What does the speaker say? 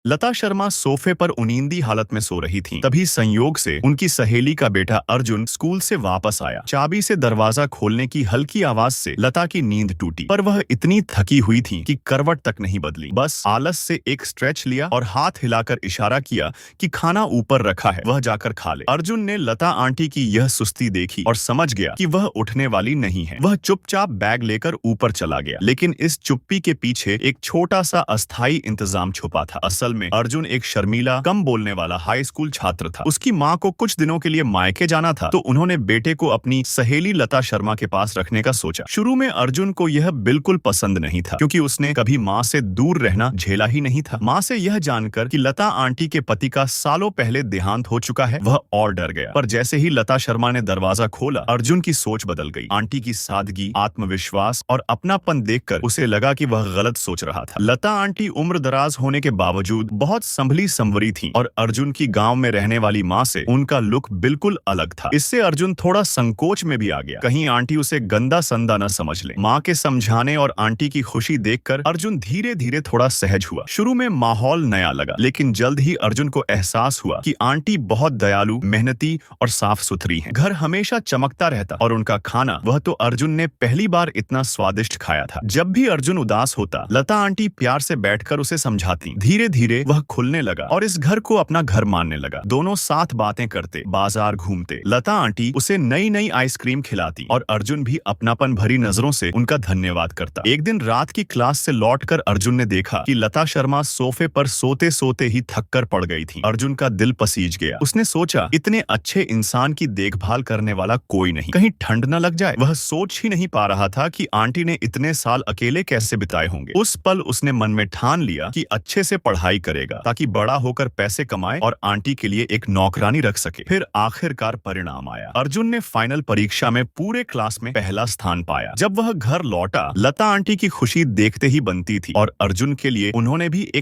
लता शर्मा सोफे पर उनींदी हालत में सो रही थीं। तभी संयोग से उनकी सहेली का बेटा अर्जुन स्कूल से वापस आया। चाबी से दरवाजा खोलने की हल्की आवाज से लता की नींद टूटी, पर वह इतनी थकी हुई थी कि करवट तक नहीं बदली। बस आलस से एक स्ट्रेच लिया और हाथ हिलाकर इशारा किया कि खाना ऊपर रखा है, वह जाकर खा ले। अर्जुन ने लता आंटी की यह सुस्ती देखी और समझ गया कि वह उठने वाली नहीं है। वह चुपचाप बैग लेकर ऊपर चला गया, लेकिन इस चुप्पी के पीछे एक छोटा सा अस्थायी इंतजाम छुपा था। असल में अर्जुन एक शर्मीला, कम बोलने वाला हाई स्कूल छात्र था। उसकी माँ को कुछ दिनों के लिए मायके जाना था, तो उन्होंने बेटे को अपनी सहेली लता शर्मा के पास रखने का सोचा। शुरू में अर्जुन को यह बिल्कुल पसंद नहीं था, क्योंकि उसने कभी माँ से दूर रहना झेला ही नहीं था। माँ से यह जानकर कि लता आंटी के पति का सालों पहले देहांत हो चुका है, वह और डर गया। पर जैसे ही लता शर्मा ने दरवाजा खोला, अर्जुन की सोच बदल गई। आंटी की सादगी, आत्मविश्वास और अपनापन देखकर उसे लगा कि वह गलत सोच रहा था। लता आंटी उम्र दराज होने के बावजूद बहुत संभली संवरी थी, और अर्जुन की गांव में रहने वाली माँ से उनका लुक बिल्कुल अलग था। इससे अर्जुन थोड़ा संकोच में भी आ गया, कहीं आंटी उसे गंदा संदा न समझ ले। माँ के समझाने और आंटी की खुशी देखकर अर्जुन धीरे धीरे थोड़ा सहज हुआ। शुरू में माहौल नया लगा, लेकिन जल्द ही अर्जुन को एहसास हुआ कि आंटी बहुत दयालु, मेहनती और साफ सुथरी हैं। घर हमेशा चमकता रहता और उनका खाना, वह तो अर्जुन ने पहली बार इतना स्वादिष्ट खाया था। जब भी अर्जुन उदास होता, लता आंटी प्यार से बैठकर उसे समझाती। धीरे धीरे वह खुलने लगा और इस घर को अपना घर मानने लगा। दोनों साथ बातें करते, बाजार घूमते। लता आंटी उसे नई नई आइसक्रीम खिलाती और अर्जुन भी अपनापन भरी नजरों से उनका धन्यवाद करता। एक दिन रात की क्लास से लौटकर अर्जुन ने देखा कि लता शर्मा सोफे पर सोते सोते ही थक कर पड़ गई थी। अर्जुन का दिल पसीज गया। उसने सोचा, इतने अच्छे इंसान की देखभाल करने वाला कोई नहीं, कहीं ठंड न लग जाए। वह सोच ही नहीं पा रहा था कि आंटी ने इतने साल अकेले कैसे बिताए होंगे। उस पल उसने मन में ठान लिया कि अच्छे से पढ़ाई करेगा, ताकि बड़ा होकर पैसे कमाए और आंटी के लिए एक नौकरानी रख सके। फिर आखिरकार परिणाम आया। अर्जुन ने फाइनल परीक्षा में पूरे क्लास में पहला स्थान पाया। जब वह घर लौटा, लता आंटी की खुशी देखते ही बनती थी, और अर्जुन के लिए उन्होंने भी एक